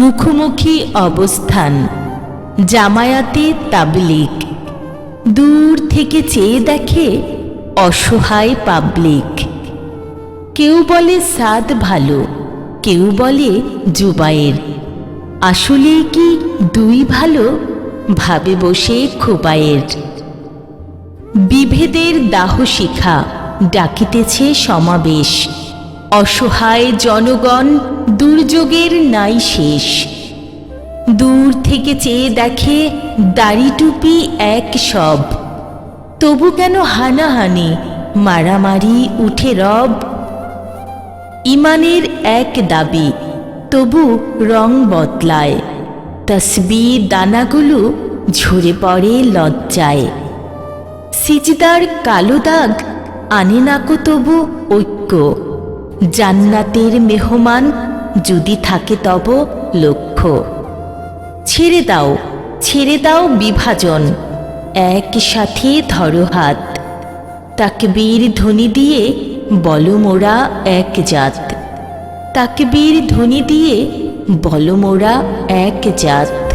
মুখোমুখি অবস্থান, জামায়াতে তাবলীগ। দূর থেকে চেয়ে দেখে অসহায় পাবলিক। কেউ বলে সাদ ভালো, কেউ বলে জুবায়ের। আসলে কি দুই ভালো, ভাবে বসে খোবায়ের। বিভেদের দাহশিখা ডাকিতেছে সমাবেশ। অসহায় জনগণ দুর্যোগের নাই শেষ। দূর থেকে চেয়ে দেখে দাড়ি টুপি এক সব, তবু কেন হানাহানি, মারামারি উঠে রব। ইমানের এক দাবি, তবু রং বদলায়। তসবিহ দানাগুলো ঝরে পড়ে লজ্জায়। সিজদার কালো দাগ আনে নাকো তবু ঐক্য। জান্নাতের মেহমান যদি থাকে তব লক্ষ্য। ছেড়ে দাও বিভাজন, একসাথে ধরো হাত। তাকবীর ধ্বনি দিয়ে বলো মোরা এক জাত। তাকবীর ধ্বনি দিয়ে বলো মোরা এক জাত।